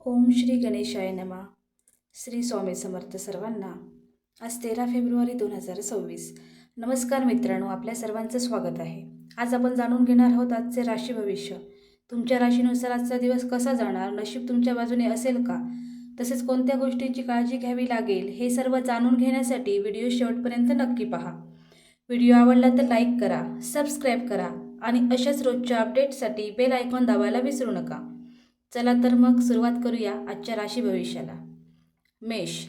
ओम श्री गणेशाय नमः. श्री स्वामी समर्थ सर्वांना. आज 13 फेब्रुवारी 2026. नमस्कार मित्रांनो, आपल्या सर्वांचं स्वागत आहे. आज आपण जाणून घेणार आहोत आजचे राशी भविष्य. तुमच्या राशीनुसार आजचा दिवस कसा जाणार, नशीब तुमच्या बाजूने असेल का, तसेच कोणत्या गोष्टींची काळजी घ्यावी लागेल, हे सर्व जाणून घेण्यासाठी व्हिडिओ शेवटपर्यंत नक्की पहा. व्हिडिओ आवडला तर लाईक करा, सबस्क्राईब करा आणि अशाच रोजच्या अपडेटसाठी बेल आयकॉन दाबायला विसरू नका. चला तर मग सुरुवात करूया आजच्या राशी भविष्याला. मेष.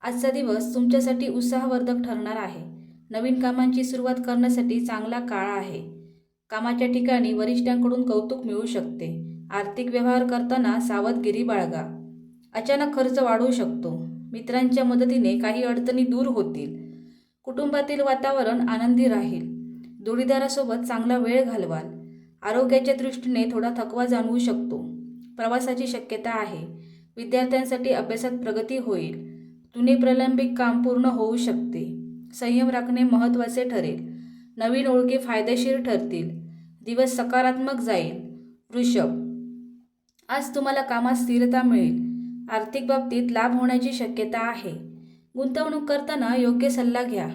आजचा दिवस तुमच्यासाठी उत्साहवर्धक ठरणार आहे. नवीन कामांची सुरुवात करण्यासाठी चांगला काळ आहे. कामाच्या ठिकाणी वरिष्ठांकडून कौतुक मिळू शकते. आर्थिक व्यवहार करताना सावधगिरी बाळगा. अचानक खर्च वाढू शकतो. मित्रांच्या मदतीने काही अडचणी दूर होतील. कुटुंबातील वातावरण आनंदी राहील. जोडीदारासोबत चांगला वेळ घालवाल. आरोग्याच्या दृष्टीने थोडा थकवा जाणवू शकतो. प्रवासाची शक्यता आहे. विद्यार्थ्यांसाठी अभ्यासात प्रगती होईल. जुने प्रलंबित काम पूर्ण होऊ शकते. संयम राखणे महत्त्वाचे ठरेल. नवीन ओळखी फायदेशीर ठरतील. दिवस सकारात्मक जाईल. वृषभ. आज तुम्हाला कामात स्थिरता मिळेल. आर्थिक बाबतीत लाभ होण्याची शक्यता आहे. गुंतवणूक करताना योग्य सल्ला घ्या.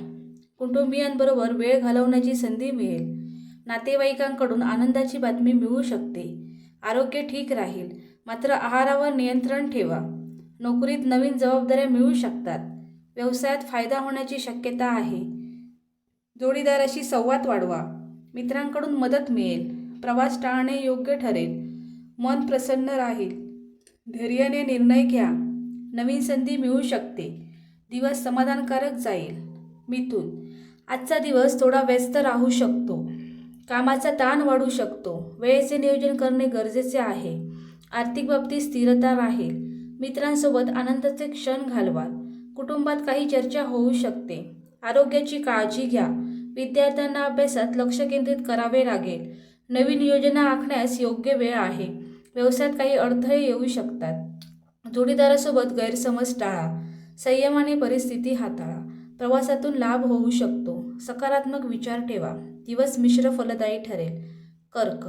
कुटुंबियांबरोबर वेळ घालवण्याची संधी मिळेल. नातेवाईकांकडून आनंदाची बातमी मिळू शकते. आरोग्य ठीक राहील, मात्र आहारावर नियंत्रण ठेवा. नोकरीत नवीन जबाबदाऱ्या मिळू शकतात. व्यवसायात फायदा होण्याची शक्यता आहे. जोडीदाराशी संवाद वाढवा. मित्रांकडून मदत मिळेल. प्रवास टाळणे योग्य ठरेल. मन प्रसन्न राहील. धैर्याने निर्णय घ्या. नवीन संधी मिळू शकते. दिवस समाधानकारक जाईल. मिथुन. आजचा दिवस थोडा व्यस्त राहू शकतो. कामाचा ताण वाढू शकतो. वेळेचे नियोजन करणे गरजेचे आहे. आर्थिक बाबतीत स्थिरता राहील. मित्रांसोबत आनंदाचे क्षण घालवाल. कुटुंबात काही चर्चा होऊ शकते. आरोग्याची काळजी घ्या. विद्यार्थ्यांना अभ्यासात लक्ष केंद्रित करावे लागेल. नवीन योजना आखण्यास योग्य वेळ आहे. व्यवसायात काही अडथळे येऊ शकतात. जोडीदारासोबत गैरसमज टाळा. संयमाने परिस्थिती हाताळा. प्रवासातून लाभ होऊ शकतो. सकारात्मक विचार ठेवा. दिवस मिश्र फलदायी ठरेल. कर्क.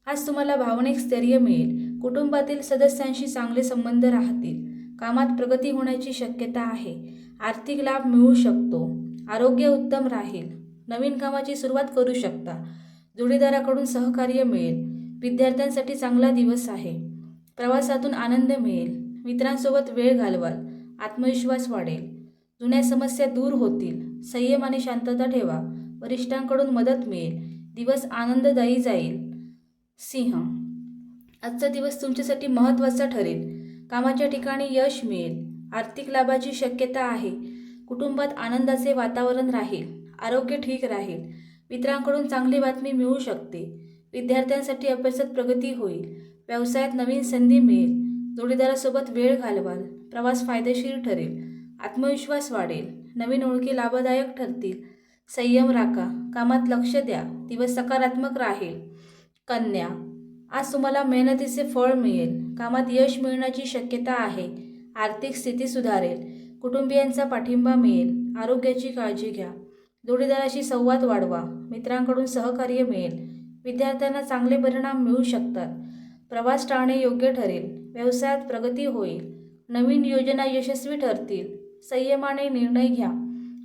आज तुम्हाला भावनिक स्थैर्य मिळेल. कुटुंबातील सदस्यांशी चांगले संबंध राहतील. कामात प्रगती होण्याची शक्यता आहे. आर्थिक लाभ मिळू शकतो. आरोग्य उत्तम राहील. नवीन कामाची सुरुवात करू शकता. जोडीदाराकडून सहकार्य मिळेल. विद्यार्थ्यांसाठी चांगला दिवस आहे. प्रवासातून आनंद मिळेल. मित्रांसोबत वेळ घालवाल. आत्मविश्वास वाढेल. जुन्या समस्या दूर होतील. संयम आणि शांतता ठेवा. वरिष्ठांकडून मदत मिळेल. दिवस आनंददायी जाईल. सिंह. आजचा दिवस तुमच्यासाठी महत्त्वाचा ठरेल. कामाच्या ठिकाणी यश मिळेल. आर्थिक लाभाची शक्यता आहे. कुटुंबात आनंदाचे वातावरण राहील. आरोग्य ठीक राहील. मित्रांकडून चांगली बातमी मिळू शकते. विद्यार्थ्यांसाठी अभ्यासात प्रगती होईल. व्यवसायात नवीन संधी मिळेल. जोडीदारासोबत वेळ घालवाल. प्रवास फायदेशीर ठरेल. आत्मविश्वास वाढेल. नवीन ओळखी लाभदायक ठरतील. संयम राखा. कामात लक्ष द्या. दिवस सकारात्मक राहील. कन्या. आज तुम्हाला मेहनतीचे फळ मिळेल. कामात यश मिळण्याची शक्यता आहे. आर्थिक स्थिती सुधारेल. कुटुंबियांचा पाठिंबा मिळेल. आरोग्याची काळजी घ्या. जोडीदाराशी संवाद वाढवा. मित्रांकडून सहकार्य मिळेल. विद्यार्थ्यांना चांगले परिणाम मिळू शकतात. प्रवास टाळणे योग्य ठरेल. व्यवसायात प्रगती होईल. नवीन योजना यशस्वी ठरतील. संयमाने निर्णय घ्या.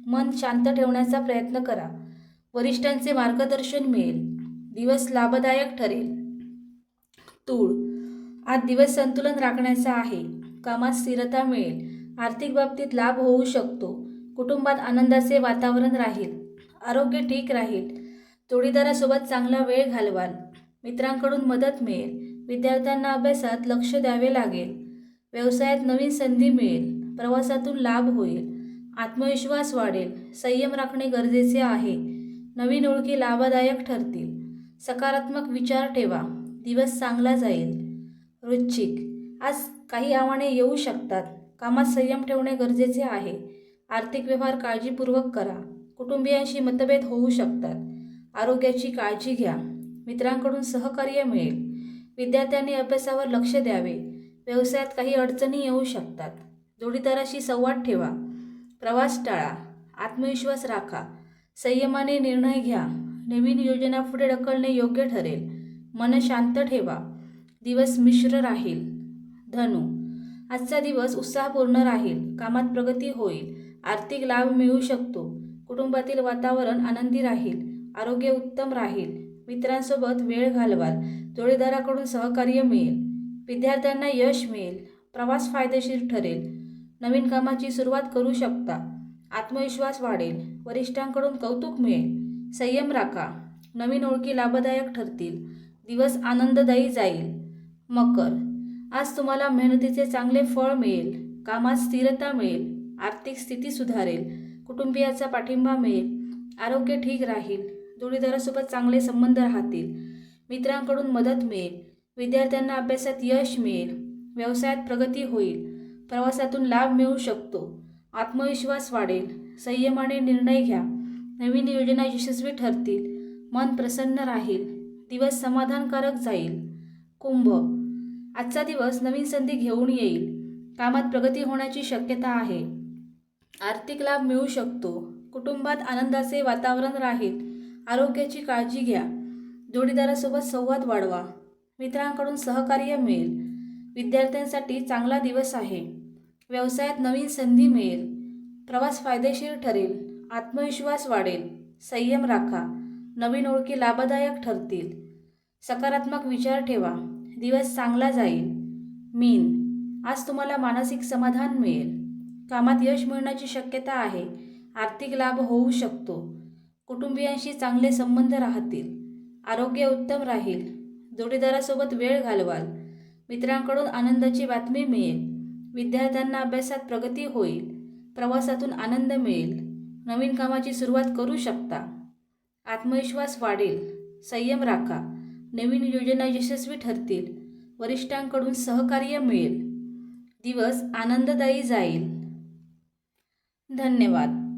मन शांत ठेवण्याचा प्रयत्न करा. वरिष्ठांचे मार्गदर्शन मिळेल. दिवस लाभदायक ठरेल. तूळ. आज दिवस संतुलन राखण्याचा आहे. कामात स्थिरता मिळेल. आर्थिक बाबतीत लाभ होऊ शकतो. कुटुंबात आनंदाचे वातावरण राहील. आरोग्य ठीक राहील. जोडीदारासोबत चांगला वेळ घालवाल. मित्रांकडून मदत मिळेल. विद्यार्थ्यांना अभ्यासात लक्ष द्यावे लागेल. व्यवसायात नवीन संधी मिळेल. प्रवासातून लाभ होईल. आत्मविश्वास वाढेल. संयम राखणे गरजेचे आहे. नवीन ओळखी लाभदायक ठरतील. सकारात्मक विचार ठेवा. दिवस चांगला जाईल. वृश्चिक. आज काही आव्हाने येऊ शकतात. कामात संयम ठेवणे गरजेचे आहे. आर्थिक व्यवहार काळजीपूर्वक करा. कुटुंबियांशी मतभेद होऊ शकतात. आरोग्याची काळजी घ्या. मित्रांकडून सहकार्य मिळेल. विद्यार्थ्यांनी अभ्यासावर लक्ष द्यावे. व्यवसायात काही अडचणी येऊ शकतात. जोडीदाराशी संवाद ठेवा. प्रवास टाळा. आत्मविश्वास राखा. संयमाने निर्णय घ्या. नवीन योजना पुढे ढकलणे योग्य ठरेल. मन शांत ठेवा. दिवस मिश्र राहील. धनु, आजचा दिवस उत्साहपूर्ण राहील. कामात प्रगती होईल. आर्थिक लाभ मिळू शकतो. कुटुंबातील वातावरण आनंदी राहील. आरोग्य उत्तम राहील. मित्रांसोबत वेळ घालवाल. जोडीदाराकडून सहकार्य मिळेल. विद्यार्थ्यांना यश मिळेल. प्रवास फायदेशीर ठरेल. नवीन कामाची सुरुवात करू शकता. आत्मविश्वास वाढेल. वरिष्ठांकडून कौतुक मिळेल. संयम राखा. नवीन ओळखी लाभदायक ठरतील. दिवस आनंददायी जाईल. मकर, आज तुम्हाला मेहनतीचे चांगले फळ मिळेल. कामात स्थिरता मिळेल. आर्थिक स्थिती सुधारेल. कुटुंबियाचा पाठिंबा मिळेल. आरोग्य ठीक राहील. जोडीदारासोबत चांगले संबंध राहतील. मित्रांकडून मदत मिळेल. विद्यार्थ्यांना अभ्यासात यश मिळेल. व्यवसायात प्रगती होईल. प्रवासातून लाभ मिळू शकतो. आत्मविश्वास वाढेल. संयमाने निर्णय घ्या. नवीन योजना यशस्वी ठरतील. मन प्रसन्न राहील. दिवस समाधानकारक जाईल. कुंभ, आजचा दिवस नवीन संधी घेऊन येईल. कामात प्रगती होण्याची शक्यता आहे. आर्थिक लाभ मिळू शकतो. कुटुंबात आनंदाचे वातावरण राहील. आरोग्याची काळजी घ्या. जोडीदारासोबत संवाद वाढवा. मित्रांकडून सहकार्य मिळेल. विद्यार्थ्यांसाठी चांगला दिवस आहे. व्यवसायात नवीन संधी मिळेल. प्रवास फायदेशीर ठरेल. आत्मविश्वास वाढेल. संयम राखा. नवीन ओळखी लाभदायक ठरतील. सकारात्मक विचार ठेवा. दिवस चांगला जाईल. मीन, आज तुम्हाला मानसिक समाधान मिळेल. कामात यश मिळण्याची शक्यता आहे. आर्थिक लाभ होऊ शकतो. कुटुंबियांशी चांगले संबंध राहतील. आरोग्य उत्तम राहील. जोडीदारासोबत वेळ घालवाल. मित्रांकडून आनंदाची बातमी मिळेल. विद्यार्थ्यांना अभ्यासात प्रगती होईल. प्रवासातून आनंद मिळेल. नवीन कामाची सुरुवात करू शकता. आत्मविश्वास वाढेल. संयम राखा. नवीन योजना यशस्वी ठरतील. वरिष्ठांकडून सहकार्य मिळेल. दिवस आनंददायी जाईल. धन्यवाद.